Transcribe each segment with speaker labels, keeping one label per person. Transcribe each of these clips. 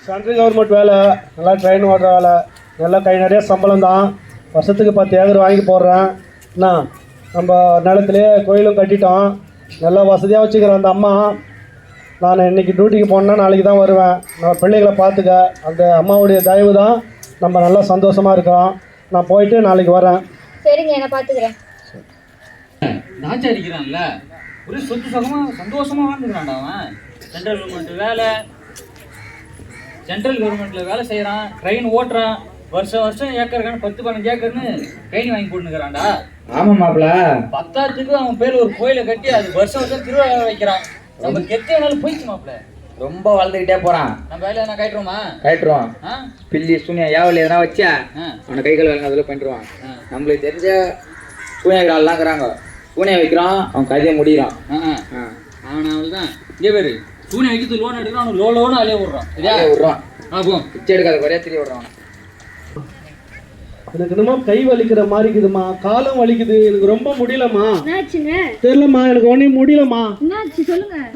Speaker 1: Central government வேலை, நல்லா train ஓடுற வேலை, நல்லா கை நிறைய சம்பளம் தான். வருஷத்துக்கு 10 ஏக்கர் வாங்கி போடுறேன். என்ன நம்ம நிலத்துலேயே கோயிலும் கட்டிட்டோம், நல்லா வசதியாக வச்சுக்கிறேன். அந்த அம்மா நான் இன்றைக்கி டியூட்டிக்கு போனேன்னா நாளைக்கு தான் வருவேன். நான் பிள்ளைகளை பார்த்துக்க, அந்த அம்மாவுடைய தயவு தான் நம்ம நல்லா சந்தோஷமாக இருக்கிறோம். நான் போயிட்டு நாளைக்கு வரேன்.
Speaker 2: சரிங்க, நான் பார்த்துக்கிறேன்.
Speaker 3: நாச்சா அடிக்கிறான்ல, ஒரு சொத்து சுகமாக சந்தோஷமாக வாழ்ந்துக்கிறான்டா அவன். சென்ட்ரல் கவர்மெண்ட்டில் வேலை செய்கிறான், ட்ரெயின் ஓட்டுறான், வருஷம் ஏக்கருக்கான 10-12 ஏக்கர்னு ட்ரெயின் வாங்கி போட்டுக்கிறான்டா.
Speaker 4: ஆமாம் மாப்பிள்ள,
Speaker 3: 10த்துக்கு அவன் பேர் ஒரு கோயிலை கட்டி அது வருஷம் திருவிழா வைக்கிறான். நம்ம கெட்டனாலும் போயிடுச்சு மாப்பிள்ள,
Speaker 4: ரொம்ப வளர்ந்துக்கிட்டே போகிறான்.
Speaker 3: நம்ம வேலையை நான் கட்டுறோமா?
Speaker 4: கட்டுருவான். பில்லி சூனியா ஏவல் எதனா வச்சா அவனை கைகள் வேலை அதில் பண்ணிடுவான். நம்மளுக்கு தெரிஞ்ச சூனியர்கள்லாம் இருக்கிறாங்க, சூனியை வைக்கிறான், அவன் கதையை முடிகிறான்.
Speaker 3: அவன் தான் இங்கே பேர் சூனியை வைக்கிறது லோன் எடுக்கிறான், அவனுக்கு லோனு அலைய விட்றான். சரியா
Speaker 4: விட்றான்,
Speaker 3: போ
Speaker 4: பிச்சை எடுக்காத குறையா தெரிய விட்றான்.
Speaker 1: எனக்கு என்னமோ கை வலிக்கிற மாதிரி இருக்குதுமா, காலம் வலிக்குது, எனக்கு ரொம்ப முடியலம்மா. தெரியலம்மா, எனக்கு ஒன்றும் முடியலம்மா.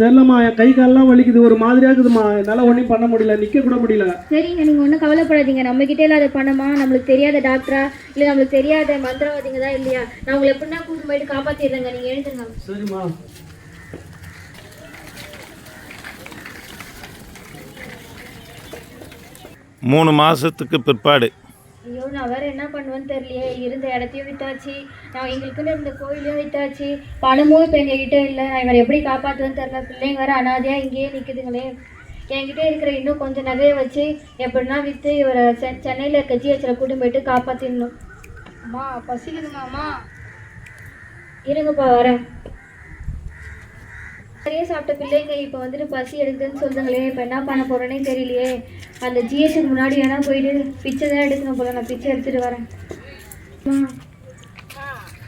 Speaker 1: தெரியலம்மா, என் கை காலெல்லாம் வலிக்குது, ஒரு மாதிரியா இருக்குதுமா. என்னால் ஒன்றும் பண்ண முடியல, நிற்க கூட முடியல.
Speaker 2: சரிங்க, நீங்கள் ஒன்றும் கவலைப்படாதீங்க. நம்ம கிட்டே இல்லாத பணமா, நம்மளுக்கு தெரியாத டாக்டரா இல்லை நம்மளுக்கு தெரியாத மந்திரவாதிங்க தான் இல்லையா, நான் உங்களை எப்படின்னா கூட்டு போயிட்டு காப்பாற்றிடுறேங்க. நீங்கள் எழுதுங்க.
Speaker 1: சரிம்மா.
Speaker 5: மூணு மாதத்துக்கு பிற்பாடு
Speaker 2: ஐயோ, நான் வேறு என்ன பண்ணுவேன்னு தெரியலையே. இருந்த இடத்தையும் வித்தாச்சு, நான் எங்களுக்குன்னு இருந்த கோயிலையும் வித்தாச்சு, பணமும் இப்போ எங்ககிட்ட இல்லை. நான் இவரை எப்படி காப்பாற்றுவேன்னு தெரியல. பிள்ளைங்க வேறு அனாதையாக இங்கேயே நிற்குதுங்களே. என்கிட்ட இருக்கிற இன்னும் கொஞ்சம் நகையை வச்சு எப்படின்னா விற்று இவரை சென்னையில் இருக்க ஜிஹெச்சில் கூட்டின்னு போயிட்டு காப்பாற்றிடணும்.
Speaker 6: அம்மா பசிக்குதுமா? அம்மா
Speaker 2: இருங்கப்பா, வரேன். நிறைய சாப்பிட்ட பிள்ளைங்க இப்போ வந்துட்டு பசி எடுக்குதுன்னு சொல்லுங்களே. இப்போ என்ன பண்ண போகிறேன்னே தெரியலையே. அந்த ஜிஹெச்சுக்கு முன்னாடி வேணா போயிட்டு பிச்சை தான் எடுக்கணும் போல. நான் பிச்சை எடுத்துகிட்டு வரேன்.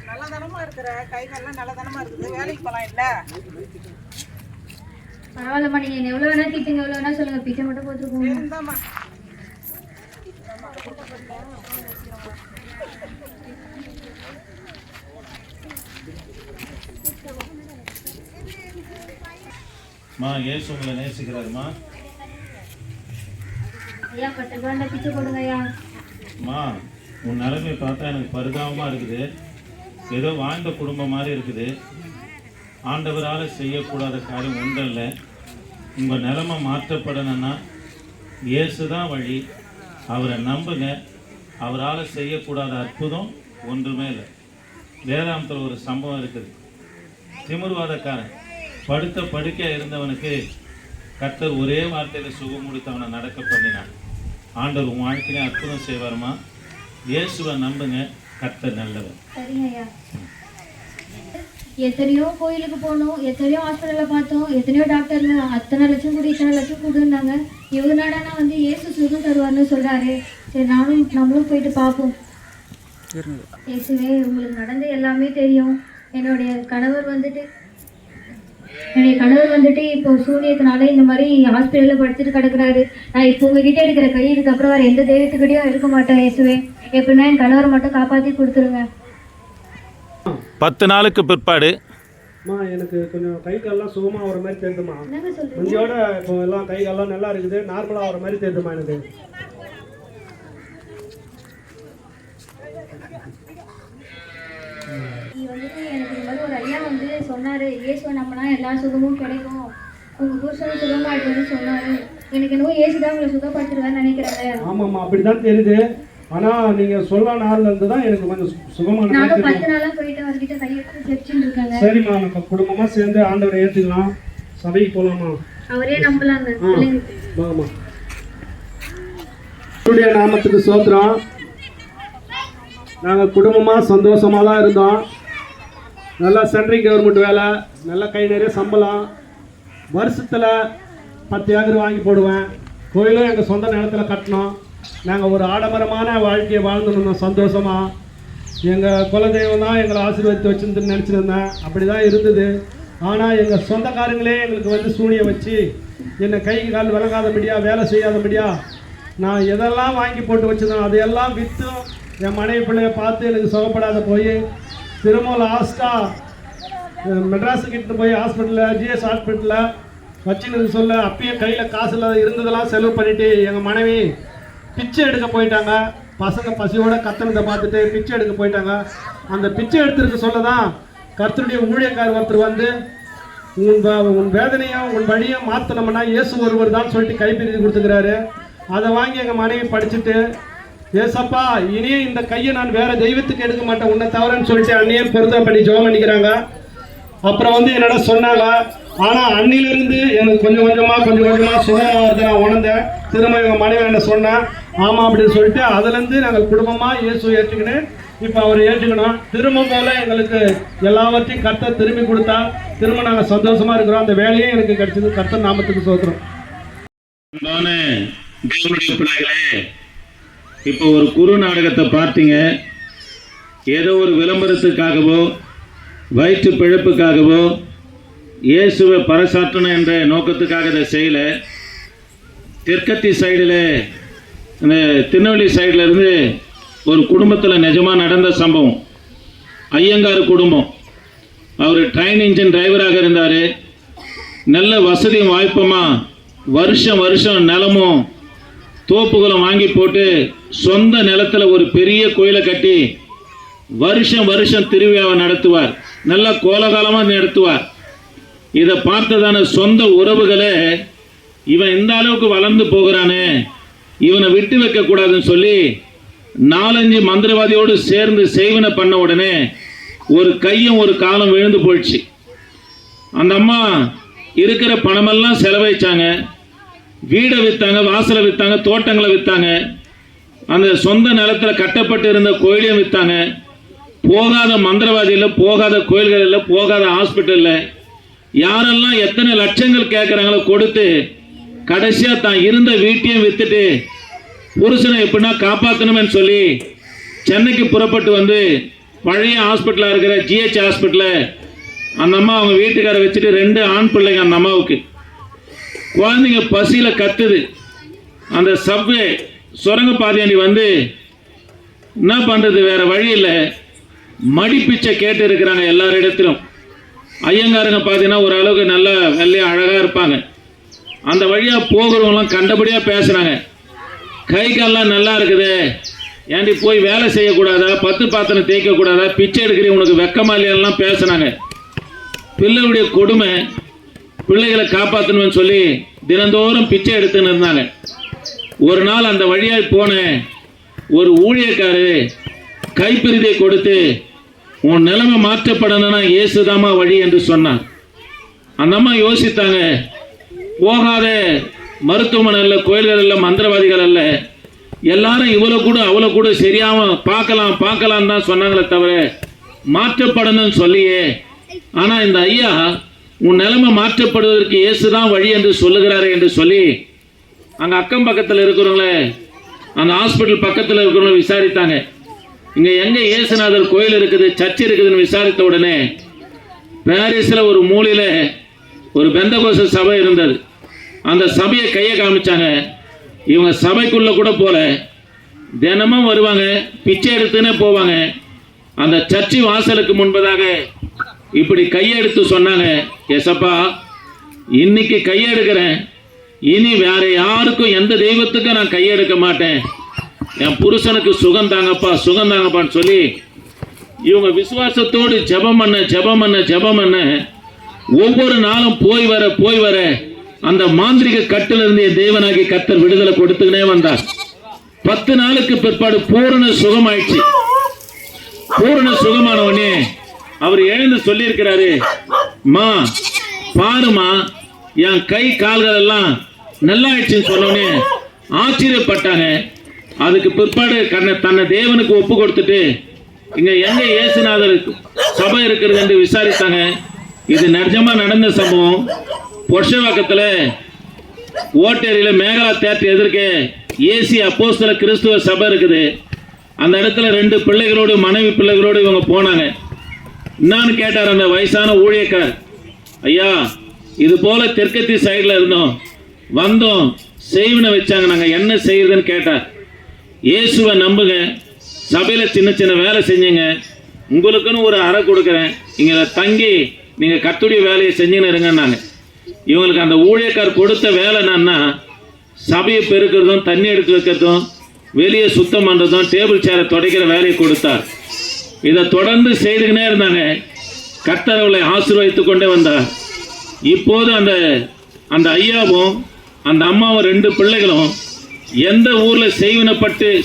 Speaker 6: நல்ல தனமாக இருக்கிற கைகள்லாம் நல்ல தனமாக இருக்குது, வேலைக்கு போகலாம் இல்லை?
Speaker 2: பரவாயில்லம்மா, நீங்கள் எவ்வளோ வேணா திட்டுங்க, எவ்வளோ வேணா சொல்லுங்கள், பிச்சை மட்டும் போட்டுருக்கோம்.
Speaker 6: இருந்தாம்மா.
Speaker 5: இயேசு உங்களை நேசிக்கிறாருமா.
Speaker 2: ஐயா, 10 ரூபாய் பிச்சை போடுங்க ஐயா.
Speaker 5: உன் நிலைமை பார்த்தா எனக்கு பரிதாபமாக இருக்குது. ஏதோ வாழ்ந்த குடும்பம் மாதிரி இருக்குது. ஆண்டவரால் செய்யக்கூடாத காரியம் ஒன்றில்லை. உங்கள் நிலைமை மாற்றப்படணும்னா இயேசு தான் வழி. அவரை நம்புங்க. அவரால் செய்யக்கூடாத அற்புதம் ஒன்றுமே இல்லை. வேதாந்தத்தில் ஒரு சம்பவம் இருக்குது. திமிர்வாதக்காரன் படுத்த படுக்கையாக இருந்தவனுக்கு கர்த்தர் ஒரே வார்த்தையில் சுகம் கொடுத்தவனை நடக்க பண்ணினான். ஆண்டவர் உன் வாழ்க்கையிலே அற்புதம் செய்வாருமா. இயேசுவை நம்புங்க, கர்த்தர் நல்லவர்.
Speaker 2: சரிங்க ஐயா. எத்தனையோ கோயிலுக்கு போனோம், எத்தனையோ ஹாஸ்பிட்டலில் பார்த்தோம், எத்தனையோ டாக்டருங்க அத்தனை லட்சம் கொடு இத்தனை லட்சம் கொடுன்னாங்க. இவனாடானா வந்து இயேசு சுகம் தருவார்னு சொல்கிறாரு. சரி, நம்மளும் போயிட்டு பார்ப்போம். இயேசுவே, உங்களுக்கு நடந்த எல்லாமே தெரியும். என்னுடைய கணவர் வந்துட்டு இப்போ சூரியத்தினால இந்த மாதிரி ஹாஸ்பிட்டலில் படுத்துட்டு கிடக்குறாரு. நான் இப்போ உங்ககிட்ட இருக்கிற கை இதுக்கப்புறம் வேறு எந்த தெய்வத்துக்கிட்டையும் இருக்க மாட்டேன். இயேசுவே, எப்படின்னா என் கணவரை மட்டும் காப்பாற்றி கொடுத்துருங்க.
Speaker 5: 10 நாளுக்கு பிற்பாடு
Speaker 1: எனக்கு கொஞ்சம் கை காலெல்லாம் சுகமாக ஆகிற மாதிரி தெரியுதுமா. கொஞ்சோட இப்போ எல்லாம் கை காலெல்லாம் நல்லா இருக்குது, நார்மலாக ஆகிற மாதிரி தெரியுதுமா எனக்கு.
Speaker 2: வந்துட்டு எனக்கு இந்த மாதிரி ஒரு ஐயா வந்து சொன்னார், இயேசுவை நம்பினா எல்லா சுகமும் கிடைக்கும், உங்கள் புருஷனும் சுகமாயிட்டுன்னு சொன்னார். எனக்கு என்னவோ இயேசு தான் உங்களை சுகப்படுத்துருவேன்னு நினைக்கிறேன்.
Speaker 1: ஆமாம்மா, அப்படி தான் தெரியுது. ஆனால் நீங்கள் சொல்ல நாள்லேருந்து தான் எனக்கு கொஞ்சம் சுகமான.
Speaker 2: நானும் 10 நாளாக போயிட்டு அவர்கிட்ட கையெடுத்து ஜெபிச்சுட்டு இருக்காங்க.
Speaker 1: சரிம்மா, நம்ம குடும்பமாக சேர்ந்து ஆண்டவரை ஏற்றுக்கலாம், சபைக்கு போகலாமா?
Speaker 2: அவரே நம்பலாங்க.
Speaker 1: வாங்கம்மா. அவருடைய நாமத்துக்கு சோத்திரம். நாங்கள் குடும்பமாக சந்தோஷமாக தான் இருந்தோம். நல்லா சென்ட்ரல் கவர்மெண்ட் வேலை, நல்லா கை நிறைய சம்பளம். வருஷத்தில் 10 ஏக்கர் வாங்கி போடுவேன். கோயிலும் எங்கள் சொந்த நிலத்தில் கட்டினோம். நாங்கள் ஒரு ஆடம்பரமான வாழ்க்கையை வாழ்ந்துருந்தோம் சந்தோஷமாக. எங்கள் குலதெய்வம் தான் எங்களை ஆசீர்வதித்து வச்சுருந்துன்னு நினச்சிருந்தேன். அப்படி தான் இருந்தது. ஆனால் எங்கள் சொந்தக்காரங்களே எங்களுக்கு வந்து சூனியை வச்சு என்னை கை கால் விளங்காதபடியா, வேலை செய்யாதபடியா, நான் எதெல்லாம் வாங்கி போட்டு வச்சுருந்தேன் அதையெல்லாம் விற்றும் என் மனைவி பிள்ளைய பார்த்து எனக்கு சுகப்படாத போய் திரும்ப லாஸ்ட்டாக மெட்ராஸுக்கு இட்டு போய் ஹாஸ்பிட்டலில், ஜிஎஸ் ஹாஸ்பிட்டலில் வச்சுன்னு சொல்ல அப்பயே கையில் காசில் இருந்ததெல்லாம் செலவு பண்ணிவிட்டு எங்கள் மனைவி பிச்சை எடுக்க போயிட்டாங்க. பசங்க பசியோட கத்தனத்தை பார்த்துட்டு பிச்சை எடுக்க போயிட்டாங்க. அந்த பிச்சை எடுத்துருக்க சொல்ல தான் கர்த்தருடைய ஊழியக்காரர் ஒருத்தர் வந்து உன் வேதனையும் உன் வழியும் மாற்றணும்னா இயேசு ஒருவர் தான் சொல்லிட்டு கைப்பிரித்து கொடுத்துக்கிறாரு. அதை வாங்கி எங்கள் மனைவி படிச்சுட்டு, ஏசப்பா இனியே இந்த கையை நான் வேற தெய்வத்துக்கு எடுக்க மாட்டேன் உன்னை தவறன்னு சொல்லிட்டு அன்னையே பெருதா பண்ணி ஜெபம் பண்ணிக்கிறாங்க. அப்புறம் வந்து என்னோட சொன்னாங்க. ஆனால் அன்னிலிருந்து எனக்கு கொஞ்சம் கொஞ்சமாக சுகமாக வருது நான் உணர்ந்தேன். திரும்ப எங்கள் மனைவி என்ன சொன்னேன், ஆமாம் அப்படின்னு சொல்லிட்டு அதுலேருந்து நாங்கள் குடும்பமாக இயேசு ஏற்றுக்கின்னு இப்போ அவர் ஏற்றுக்கணும். திரும்ப போல எங்களுக்கு எல்லாவற்றையும் கர்த்தர் திரும்பி கொடுத்தா திரும்ப நாங்கள் சந்தோஷமாக இருக்கிறோம். அந்த வேலையும் எனக்கு கிடைச்சது. கர்த்தர் நாமத்துக்கு சோத்திரம்.
Speaker 5: இப்போ ஒரு குறு நாடகத்தை பார்த்தீங்க. ஏதோ ஒரு விளம்பரத்துக்காகவோ வயிற்று பிழப்புக்காகவோ இயேசுவை பறைசாற்றணும் என்ற நோக்கத்துக்காக இதை செய்யலை. தெற்கத்தி சைடில் இந்த திருநெல்வேலி சைடில் இருந்து ஒரு குடும்பத்தில் நிஜமாக நடந்த சம்பவம். ஐயங்கார் குடும்பம். அவர் ட்ரெயின் இன்ஜின் டிரைவராக இருந்தார். நல்ல வசதியும் வாய்ப்புமாக வருஷம் வருஷம் நிலமும் தோப்புகளும் வாங்கி போட்டு சொந்த நிலத்தில் ஒரு பெரிய கோயிலை கட்டி வருஷம் வருஷம் திருவிழாவை நடத்துவார். நல்லா கோலகாலமாக நடத்துவார். இதை பார்த்ததான சொந்த உறவுகளே, இவன் இந்த அளவுக்கு வளர்ந்து போகிறானே, இவனை விட்டு வைக்கக்கூடாதுன்னு சொல்லி 4-5 மந்திரவாதியோடு சேர்ந்து செய்வனை பண்ண உடனே ஒரு கையும் ஒரு காலம் விழுந்து போயிடுச்சு. அந்த அம்மா இருக்கிற பணமெல்லாம் செலவழிச்சாங்க. வீடை விற்றாங்க, வாசலை விற்றாங்க, தோட்டங்களை விற்றாங்க, அந்த சொந்த நிலத்தில் கட்டப்பட்டு இருந்த கோயிலையும் விற்றாங்க. போகாத மந்திரவாதி இல்லை, போகாத கோயில்கள் இல்லை, போகாத ஹாஸ்பிட்டல் இல்லை. யாரெல்லாம் எத்தனை லட்சங்கள் கேட்குறாங்களோ கொடுத்து கடைசியாக தான் இருந்த வீட்டையும் விற்றுட்டு புருஷனை எப்படின்னா காப்பாற்றணும்னு சொல்லி சென்னைக்கு புறப்பட்டு வந்து பழைய ஹாஸ்பிட்டலாக இருக்கிற ஜிஹெச் ஹாஸ்பிட்டலில் அந்த அம்மா அவங்க வீட்டுக்காரை வச்சுட்டு 2 ஆண் பிள்ளைங்க அந்த அம்மாவுக்கு. குழந்தைங்க பசியில் கத்துது. அந்த சப்வே சுரங்க பாதையாண்டி வந்து என்ன பண்ணுறது, வேறு வழி இல்லை, மடிப்பிச்சை கேட்டு இருக்கிறாங்க எல்லாரிடத்திலும். ஐயங்காரங்க பார்த்தீங்கன்னா ஓரளவுக்கு நல்லா வெள்ளையாக அழகாக இருப்பாங்க. அந்த வழியாக போகிறவங்களாம் கண்டபடியாக பேசுகிறாங்க. கை கால்லாம் நல்லா இருக்குது, ஏண்டி போய் வேலை செய்யக்கூடாதா, 10 பாத்திரம் தேய்க்கக்கூடாதா, பிச்சை எடுக்கிறீங்க, உனக்கு வெக்கமா இல்லையெல்லாம் பேசுனாங்க. பிள்ளைகளுடைய கொடுமை, பிள்ளைகளை காப்பாற்றணும்னு சொல்லி தினந்தோறும் பிச்சை எடுத்துன்னு இருந்தாங்க. ஒரு நாள் அந்த வழியாக போன ஒரு ஊழியக்காரரு கைப்பிரிதை கொடுத்து, உன் நிலைமை மாற்றப்படணும்னா இயேசுதாமா வழி என்று சொன்னான். அந்த அம்மா யோசித்தாங்க. போகாத மருத்துவமனை இல்லை, கோயில்கள் இல்லை, மந்திரவாதிகள் அல்ல, எல்லாரும் இவ்வளோ கூட அவ்வளோ கூட சரியாம பார்க்கலாம் தான் சொன்னாங்களே தவிர மாற்றப்படணும்னு சொல்லியே. ஆனால் இந்த ஐயா உன் நிலைமை மாற்றப்படுவதற்கு இயேசுதான் வழி என்று சொல்லுகிறாரு என்று சொல்லி அங்கே அக்கம் பக்கத்தில் இருக்கிறவங்களே, அந்த ஹாஸ்பிட்டல் பக்கத்தில் இருக்கிறவங்க விசாரித்தாங்க. இங்கே எங்கே இயேசுநாதர் கோயில் இருக்குது, சர்ச் இருக்குதுன்னு விசாரித்த உடனே பாரிஸில் ஒரு மூலையில் ஒரு பெந்தகோஸ்த சபை இருந்தது. அந்த சபையை கையை காமிச்சாங்க. இவங்க சபைக்குள்ளே கூட போல, தினமும் வருவாங்க, பிச்சை எடுத்துன்னே போவாங்க. அந்த சர்ச்சு வாசலுக்கு முன்பதாக இப்படி கையெடுத்து சொன்னாங்க, ஏசப்பா இன்னைக்கு கையெடுக்கிறேன், இனி வேற யாருக்கும் எந்த தெய்வத்துக்கும் நான் கையெடுக்க மாட்டேன், என் புருஷனுக்கு சுகம் தாங்கப்பான்னு சொல்லி இவங்க விசுவாசத்தோடு ஜெபம் பண்ண ஒவ்வொரு நாளும் போய் வர அந்த மாந்திரிக கட்டிலிருந்து என் தேவனாகி கர்த்தர் விடுதலை கொடுத்துக்கினே வந்தார். 10 நாளுக்கு பிற்பாடு பூரண சுகமாயிடுச்சு. பூரண சுகமான உடனே அவர் எழுந்து சொல்லியிருக்கிறாரு, மா பாருமா என் கை கால்கள் எல்லாம் நல்லா ஆயிடுச்சுன்னு சொன்னோடனே ஆச்சரியப்பட்டாங்க. அதுக்கு பிற்பாடு தன்னை தேவனுக்கு ஒப்பு கொடுத்துட்டு இங்க எங்க இயேசுநாதர் சபை இருக்கிறது என்று விசாரித்தாங்க. இது நிஜமா நடந்த சம்பவம். பொர்ஷவாக்கத்தில் ஓட்டேரியில மேகலா தேட்டர் எதிர்க்க ஏசி அப்போஸ்தல கிறிஸ்துவ சபை இருக்குது. அந்த இடத்துல 2 பிள்ளைகளோடு மனைவி பிள்ளைகளோடு இவங்க போனாங்க. என்னான்னு கேட்டார் அந்த வயசான ஊழியக்கார், ஐயா இது போல தெற்கத்தி சைடில் இருந்தோம், வந்தோம், செய்வினை வச்சாங்க, நாங்கள் என்ன செய்யுதுன்னு கேட்டார். இயேசுவை நம்புங்க, சபையில் சின்ன வேலை செஞ்சுங்க, உங்களுக்குன்னு ஒரு அறை கொடுக்குறேன், இங்கே தங்கி நீங்கள் கர்த்தருடைய வேலையை செஞ்சுன்னு இருங்கன்னாங்க. இவங்களுக்கு அந்த ஊழியக்கார் கொடுத்த வேலை என்னன்னா சபையை பெருக்கிறதும் தண்ணி எடுத்து வைக்கிறதும் வெளியே சுத்தம் பண்ணுறதும் டேபிள் சேரை துடைக்கிற வேலையை கொடுத்தார். இதை தொடர்ந்து செய்துக்கினே இருந்தாங்க. கர்த்தர் அவளை ஆசீர்வதித்து கொண்டே வந்தார். இப்போது அந்த அந்த ஐயாவும் அந்த அம்மாவும் 2 பிள்ளைகளும் எந்த ஊரில்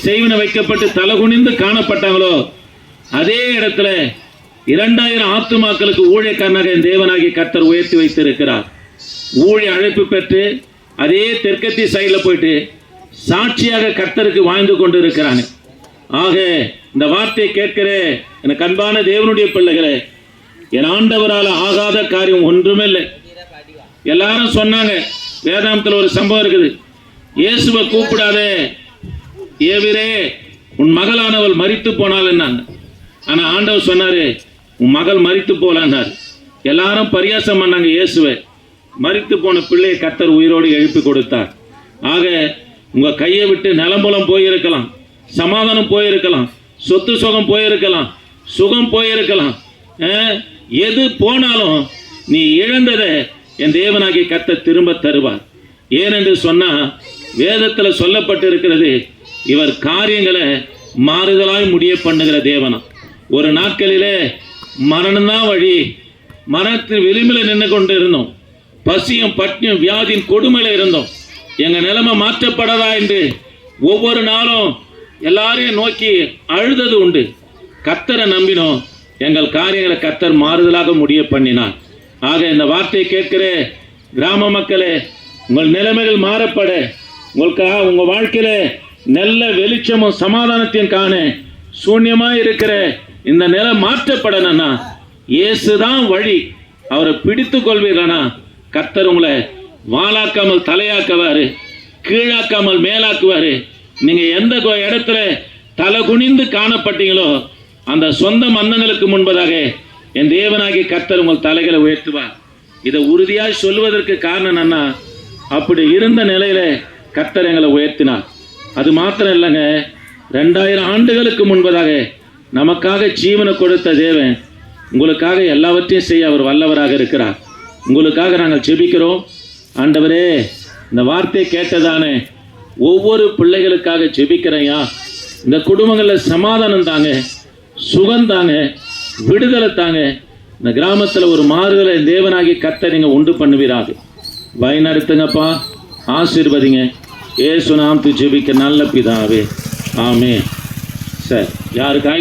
Speaker 5: செய்வின வைக்கப்பட்டு தலகுனிந்து காணப்பட்டாங்களோ அதே இடத்துல 2000 ஆத்துமாக்களுக்கு ஊழியக்காரனாக என் தேவனாகிய கர்த்தர் உயர்த்தி வைத்திருக்கிறார். ஊழிய அழைப்பு பெற்று அதே தெற்கத்தி சைடில் போயிட்டு சாட்சியாக கர்த்தருக்கு வாழ்ந்து கொண்டு இருக்கிறாங்க. ஆக இந்த வார்த்தையை கேட்கிற எனக்கு அன்பான தேவனுடைய பிள்ளைகளே, என் ஆண்டவரால் ஆகாத காரியம் ஒன்றுமே இல்லை. எல்லாரும் சொன்னாங்க, வேதாந்தத்தில் ஒரு சம்பவம் இருக்குது, இயேசுவை கூப்பிடாதே ஏவிரே உன் மகளானவள் மரித்து போனாள் என்னாங்க. ஆனால் ஆண்டவர் சொன்னாரு உன் மகள் மரித்து போலான்னார். எல்லாரும் பரியாசம் பண்ணாங்க இயேசுவை. மரித்து போன பிள்ளையை கர்த்தர் உயிரோடு எழுப்பி கொடுத்தார். ஆக உங்கள் கையை விட்டு நிலம்புலம் போயிருக்கலாம், சமாதானம் போயிருக்கலாம், சொத்து சுகம் போயிருக்கலாம், சுகம் போயிருக்கலாம். எது போனாலும் நீ இழந்ததை என் தேவனாகிய கர்த்தர் திரும்ப தருவார். ஏனென்று சொன்னால் வேதத்தில் சொல்லப்பட்டு இருக்கிறது, இவர் காரியங்களை மாறுதலாய் முடிய பண்ணுகிற தேவனா. ஒரு நாட்களிலே மரணம்தான் வழி, மரணத்தின் விளிம்பில் நின்று கொண்டு இருந்தோம், பசியும் பட்டியும் வியாதியின் கொடுமையில் இருந்தோம். எங்கள் நிலைமை மாற்றப்படதா என்று ஒவ்வொரு நாளும் எல்லாரையும் நோக்கி அழுதது உண்டு. கர்த்தரை நம்பினோம், எங்கள் காரியங்களை கர்த்தர் மாறுதலாக முடிய பண்ணினார். ஆக இந்த வார்த்தையை கேட்கிற கிராம மக்களே, உங்கள் நிலைமைகள் மாறப்பட, உங்கள் வாழ்க்கையில நல்ல வெளிச்சமும் சமாதானத்தையும் காண, சூன்யமாக இருக்கிற இந்த நிலை மாற்றப்படணும்னா இயேசுதான் வழி. அவரை பிடித்து கொள்வீர்களா கர்த்தர் உங்களை வாளாக்காமல் தலையாக்குவாரு, கீழாக்காமல் மேலாக்குவாரு. நீங்கள் எந்த இடத்துல தலை குனிந்து காணப்பட்டீங்களோ அந்த சொந்த மன்னங்களுக்கு முன்பதாக என் தேவனாகிய கர்த்தர் உங்கள் தலைகளை உயர்த்துவார். இதை உறுதியாக சொல்வதற்கு காரணம் என்னன்னா, அப்படி இருந்த நிலையில கர்த்தர் எங்களை உயர்த்தினார். அது மாத்திரம் இல்லைங்க, 2000 ஆண்டுகளுக்கு முன்பதாக நமக்காக ஜீவனை கொடுத்த தேவன் உங்களுக்காக எல்லாவற்றையும் செய்ய அவர் வல்லவராக இருக்கிறார். உங்களுக்காக நாங்கள் ஜெபிக்கிறோம். ஆண்டவரே, இந்த வார்த்தையை கேட்டதானே ஒவ்வொரு பிள்ளைகளுக்காக ஜெபிக்கிறேயா. இந்த குடும்பங்களில் சமாதானம் தாங்க, சுகம் தாங்க, விடுதலை தாங்க. இந்த கிராமத்தில் ஒரு மாறுதலை தேவனாகி கர்த்தர் நீங்கள் உண்டு பண்ணுவீராக. வழிநடத்துங்கப்பா, ஆசீர்வதிங்க. இயேசு நாமத்தில் ஜெபிக்க நல்ல பிதாவே, ஆமென். சரி, யாருக்காக